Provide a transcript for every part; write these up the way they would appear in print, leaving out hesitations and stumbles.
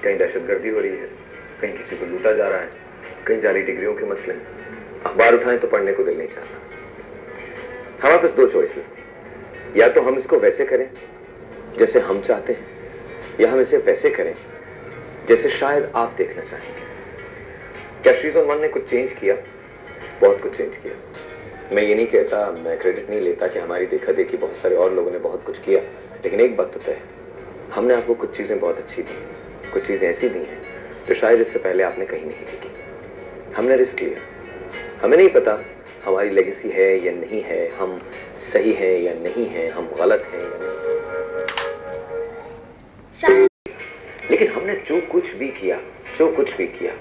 कहीं दहशतगर्दी हो रही है, कहीं किसी को लूटा जा रहा है, कहीं जाली डिग्रियों के मसले। अखबार उठाएं तो पढ़ने को दिल नहीं चाहता। हमारे पास दो चॉइसेस थी, या तो हम इसको वैसे करें जैसे हम चाहते हैं, या हम इसे वैसे करें जैसे शायद आप देखना चाहेंगे। क्या श्रीजोन वन ने कुछ चेंज किया? बहुत कुछ चेंज किया। मैं ये नहीं कहता, मैं क्रेडिट नहीं लेता कि हमारी देखा देखी बहुत सारे और लोगों ने बहुत कुछ किया, लेकिन एक बात तो तय है, हमने आपको कुछ चीजें बहुत अच्छी दी, कुछ चीजें ऐसी दी हैं जो शायद इससे पहले आपने कहीं नहीं देखी। हमने रिस्क लिया। हमें नहीं पता हमारी लेगेसी है या नहीं है, हम सही हैं या नहीं हैं, हम गलत हैं या नहीं, लेकिन हमने जो कुछ भी किया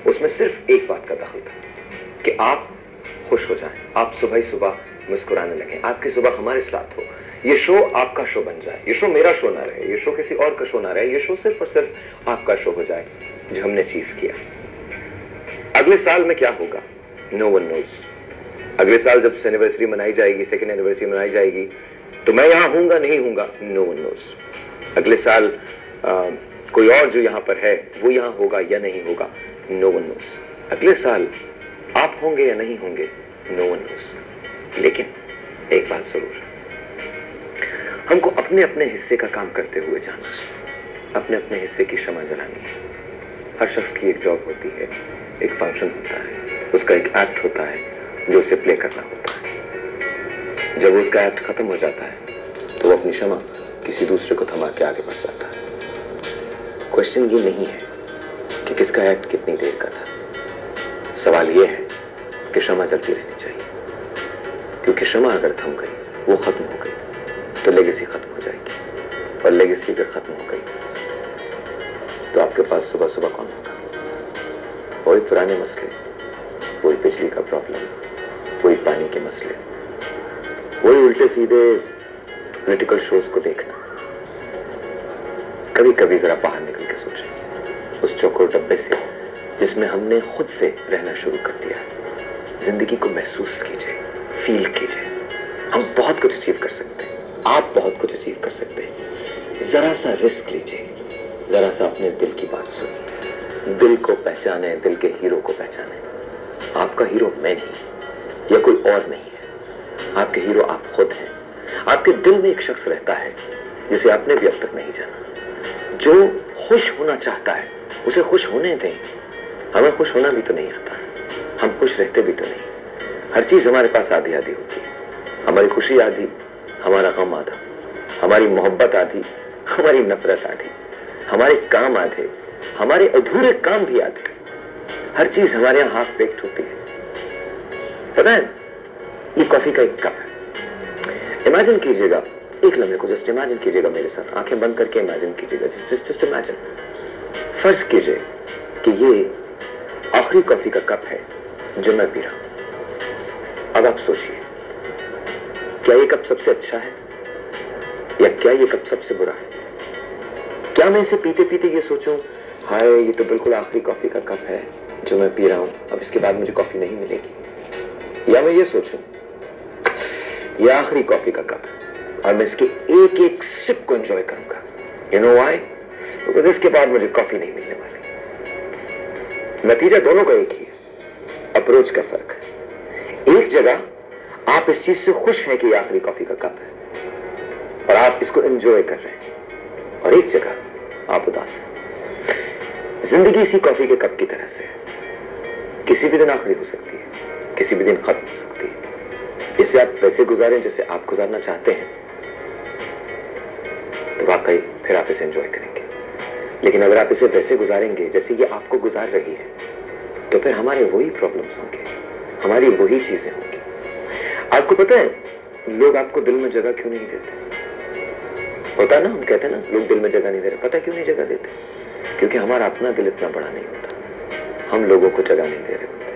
उसमें सिर्फ एक बात का दखल था कि आप खुश हो जाएं, आप सुबह ही सुबह मुस्कुराने लगें, आपकी सुबह हमारे साथ हो, ये शो आपका शो बन जाए, ये शो मेरा शो ना रहे, ये शो किसी और का शो ना रहे, ये शो सिर्फ और सिर्फ आपका शो हो जाए जो हमने अचीव किया। अगले साल में क्या होगा, नो वन नोज। अगले साल जब एनिवर्सरी मनाई जाएगी, सेकेंड एनिवर्सरी मनाई जाएगी, तो मैं यहां हूंगा नहीं हूंगा, नो वन नोज। अगले साल कोई और जो यहां पर है वो यहां होगा या नहीं होगा, नो वन नोज। अगले साल आप होंगे या नहीं होंगे, नो वन नोज। लेकिन एक बात जरूर, हमको अपने अपने हिस्से का काम करते हुए जाना, अपने अपने हिस्से की क्षमा जलानी है। हर शख्स की एक जॉब होती है, एक फंक्शन होता है, उसका एक एक्ट होता है जो उसे प्ले करना होता है। जब उसका एक्ट खत्म हो जाता है तो वो अपनी क्षमा किसी दूसरे को थमा के आगे बढ़ जाता है। क्वेश्चन ये नहीं है कि किसका एक्ट कितनी देर का था, सवाल ये है कि क्षमा चलती रहनी चाहिए, क्योंकि क्षमा अगर थम गई, वो खत्म हो गई, तो लेगेसी खत्म हो जाएगी, और लेगेसी अगर खत्म हो गई तो आपके पास सुबह सुबह कौन होगा? वही पुराने मसले, वही बिजली का प्रॉब्लम, वही पानी के मसले, वही उल्टे सीधे पॉलिटिकल शोज को देखना। कभी कभी जरा बाहर निकल के सोचें उस चौकोर डब्बे से जिसमें हमने खुद से रहना शुरू कर दिया। जिंदगी को महसूस कीजिए, फील कीजिए। हम बहुत कुछ अचीव कर सकते हैं, आप बहुत कुछ अचीव कर सकते हैं। जरा सा रिस्क लीजिए, जरा सा अपने दिल की बात सुनिए, दिल को पहचाने, दिल के हीरो को पहचाने। आपका हीरो मैं नहीं या कोई और नहीं है, आपके हीरो आप खुद हैं। आपके दिल में एक शख्स रहता है जिसे आपने भी अब तक नहीं जाना, जो खुश होना चाहता है। उसे खुश होने दें। हमें खुश होना भी तो नहीं आता, हम खुश रहते भी तो नहीं। हर चीज हमारे पास आधी आधी होती है। हमारी खुशी आधी, हमारा गम आधा, हमारी मोहब्बत आधी, हमारी नफरत आधी, हमारे काम आधे, हमारे अधूरे काम भी आधे। हर चीज हमारे यहाँ हाफ बेक्ड होती है। पता है, ये कॉफी का एक कप है। इमेजिन कीजिएगा, एक लम्हे को जस्ट इमेजिन कीजिएगा मेरे साथ, आंखें बंद करके इमेजिन कीजिएगा, जस्ट इमेजिन। फर्ज कीजिए कि ये आखिरी कॉफी का कप है जो मैं पी रहा हूं। अब आप सोचिए, क्या ये कप सबसे अच्छा है या क्या ये कप सबसे बुरा है? क्या मैं इसे पीते पीते ये सोचूं, हाय ये तो बिल्कुल आखिरी कॉफी का कप है जो मैं पी रहा हूं, अब इसके बाद मुझे कॉफी नहीं मिलेगी? या मैं ये सोचूं, ये आखिरी कॉफी का कप है और मैं इसके एक एक सिप को एंजॉय करूंगा। You know why? बिकॉज़ इसके बाद मुझे कॉफी नहीं मिलने वाली। नतीजा दोनों का एक ही है, अप्रोच का फर्क है। एक जगह आप इस चीज से खुश हैं कि ये आखिरी कॉफी का कप है और आप इसको एंजॉय कर रहे हैं, और एक जगह आप उदास हैं। जिंदगी इसी कॉफी के कप की तरह से है, किसी भी दिन आखिरी हो सकती है, किसी भी दिन खत्म हो सकती है। इसे आप वैसे गुजारें जैसे आप गुजारना चाहते हैं, तो वाकई फिर आप इसे एंजॉय करेंगे। लेकिन अगर आप इसे वैसे गुजारेंगे जैसे ये आपको गुजार रही है, तो फिर हमारे वही प्रॉब्लम्स होंगे, हमारी वही चीजें होंगी। आपको पता है लोग आपको दिल में जगह क्यों नहीं देते? होता है ना, हम कहते हैं ना लोग दिल में जगह नहीं दे रहे। पता क्यों नहीं जगह देते? क्योंकि हमारा अपना दिल इतना बड़ा नहीं होता, हम लोगों को जगह नहीं दे रहे होते।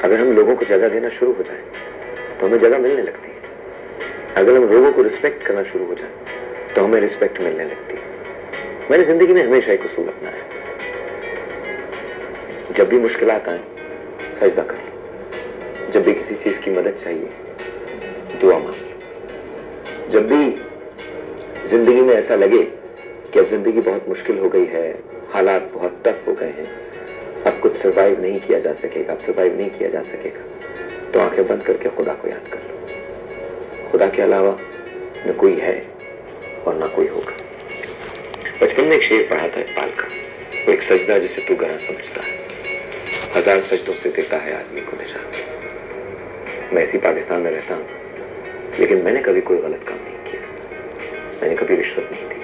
अगर हम लोगों को जगह देना शुरू हो जाए तो हमें जगह मिलने लगती है। अगर हम लोगों को रिस्पेक्ट करना शुरू हो जाए तो हमें रिस्पेक्ट मिलने लगती है। मैंने जिंदगी में हमेशा एक उसूल अपनाया है, जब भी मुश्किलात आए सजदा कर लो, जब भी किसी चीज की मदद चाहिए दुआ मांग लो, जब भी जिंदगी में ऐसा लगे कि अब जिंदगी बहुत मुश्किल हो गई है, हालात बहुत टफ हो गए हैं, अब कुछ सरवाइव नहीं किया जा सकेगा, अब सरवाइव नहीं किया जा सकेगा, तो आंखें बंद करके खुदा को याद कर लो। खुदा के अलावा न कोई है और ना कोई होगा। बचपन में एक शेर पढ़ा था इकबाल का, वो एक सजदा जिसे तू गरा समझता है, 1000 सजदों से देता है आदमी को निजात। मैं इसी पाकिस्तान में रहता हूँ, लेकिन मैंने कभी कोई गलत काम नहीं किया, मैंने कभी रिश्वत नहीं दी,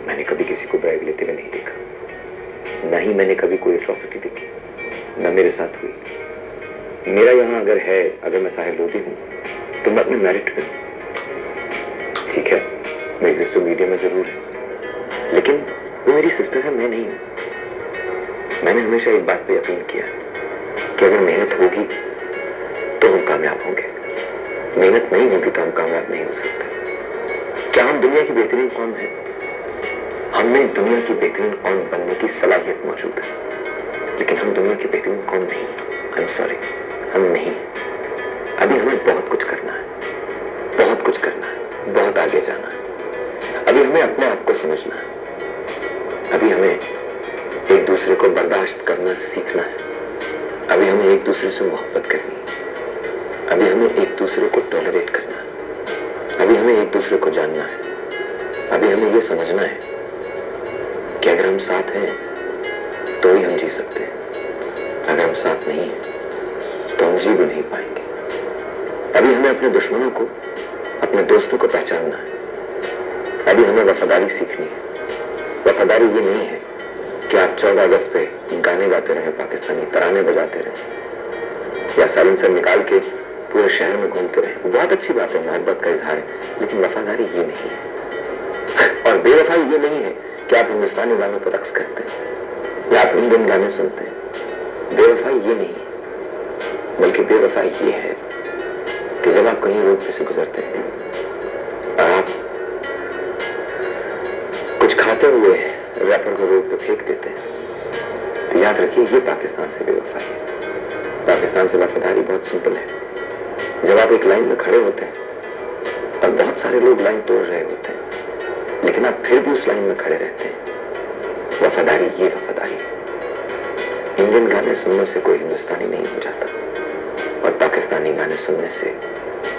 मैंने कभी किसी को ब्राइब लेते हुए नहीं देखा, ना ही मैंने कभी कोई एट्रॉसिटी देखी, ना मेरे साथ हुई। मेरा यहाँ अगर है, अगर मैं साहिल लोधी हूँ तो मैं अपने मेरिट पे हूँ, ठीक है, मैं एग्जिस्टो मीडिया में जरूर है, लेकिन वो मेरी सिस्टर है, मैं नहीं हूँ। मैंने हमेशा एक बात पे यकीन किया कि अगर मेहनत होगी तो हम कामयाब होंगे, मेहनत नहीं होगी तो हम कामयाब नहीं हो सकते। क्या हम दुनिया की बेहतरीन कौम है? हमें दुनिया की बेहतरीन कौम बनने की सलाहियत मौजूद है, लेकिन हम दुनिया की बेहतरीन कौम नहीं। आई एम सॉरी, हम नहीं। अभी हमें बहुत कुछ करना है, बहुत कुछ करना है, बहुत आगे जाना है। अभी हमें अपने आप को समझना है, अभी हमें एक दूसरे को बर्दाश्त करना सीखना है, अभी हमें एक दूसरे से मोहब्बत करनी है, अभी हमें एक दूसरे को टॉलरेट करना है, अभी हमें एक दूसरे को जानना है, अभी हमें ये समझना है कि अगर हम साथ हैं तो ही हम जी सकते हैं, अगर हम साथ नहीं हैं तो हम जी भी नहीं पाएंगे। अभी हमें अपने दुश्मनों को, अपने दोस्तों को पहचानना है, अभी हमें वफादारी सीखनी है। वफादारी ये नहीं है कि आप 14 अगस्त पे गाने गाते रहे, पाकिस्तानी तराने बजाते रहे, या साइलेंसर निकाल के पूरे शहर में घूमते रहे। बहुत अच्छी बात है, मोहब्बत का इजहार है, लेकिन वफादारी ये नहीं है। और बेवफाई ये नहीं है कि आप हिंदुस्तानी गानों पर रक्स करते हैं या आप इंडियन गाने सुनते हैं। बेवफाई ये नहीं है, बल्कि बेवफाई ये है कि जब आप कहीं रोड पे से गुजरते हैं और आप कुछ खाते हुए रैपर को रोड पे फेंक देते हैं, तो याद रखिए ये पाकिस्तान से बेवफाई है। पाकिस्तान से वफादारी बहुत सिंपल है। जब आप एक लाइन में खड़े होते हैं और बहुत सारे लोग लाइन तोड़ रहे होते हैं, लेकिन आप फिर भी उस लाइन में खड़े रहते हैं, वफादारी ये वफादारी है। इंडियन गाने सुनने से कोई हिंदुस्तानी नहीं हो जाता, और पाकिस्तानी गाने सुनने से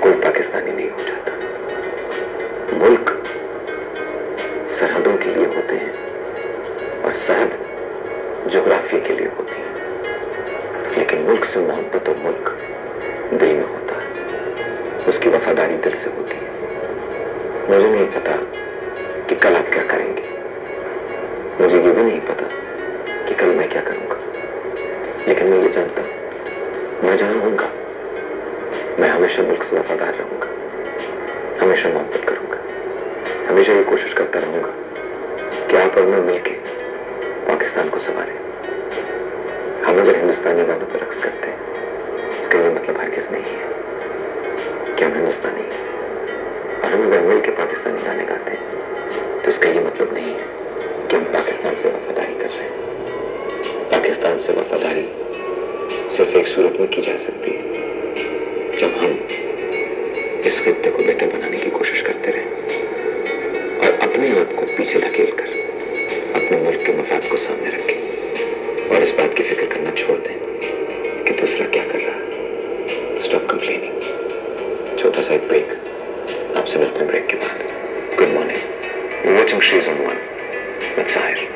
कोई पाकिस्तानी नहीं हो जाता। मुल्क सरहदों के लिए होते हैं और सरहद जोग्राफिया के लिए होती है, लेकिन मुल्क से मोहब्बत और मुल्क दिल में होता है, उसकी वफादारी दिल से होती है। मुझे नहीं पता कि कल आप क्या करेंगे, मुझे ये भी नहीं पता कि कल मैं क्या करूंगा, लेकिन मैं ये जानता हूं, मैं जहां होऊंगा मैं हमेशा मुल्क से वफादार रहूंगा, हमेशा मोहब्बत करूंगा, हमेशा ये कोशिश करता रहूंगा कि आप और मैं मिलके पाकिस्तान को संभालें। हम अगर हिंदुस्तानी गानों पर रक्स करते हैं, इसका ये मतलब हरगिज़ नहीं है कि हम हिंदुस्तानी हैं, और हम अगर मिलके पाकिस्तानी गाने गाते हैं तो इसका ये मतलब नहीं है कि हम पाकिस्तान से वफादारी कर रहे हैं। पाकिस्तान से वफादारी सिर्फ एक सूरत में की जा सकती है, जब हम इस खित्ते को बेहतर बनाने की कोशिश करते रहें और अपने आप को पीछे धकेल कर अपने मुल्क के मफाद को सामने रखें, और इस बात की फिक्र करना छोड़ दें कि दूसरा क्या कर रहा है। Stop complaining. छोटा सा एक ब्रेक, आपसे मिलते हैं ब्रेक के बाद। Good morning, watching शीज on one with Sahir.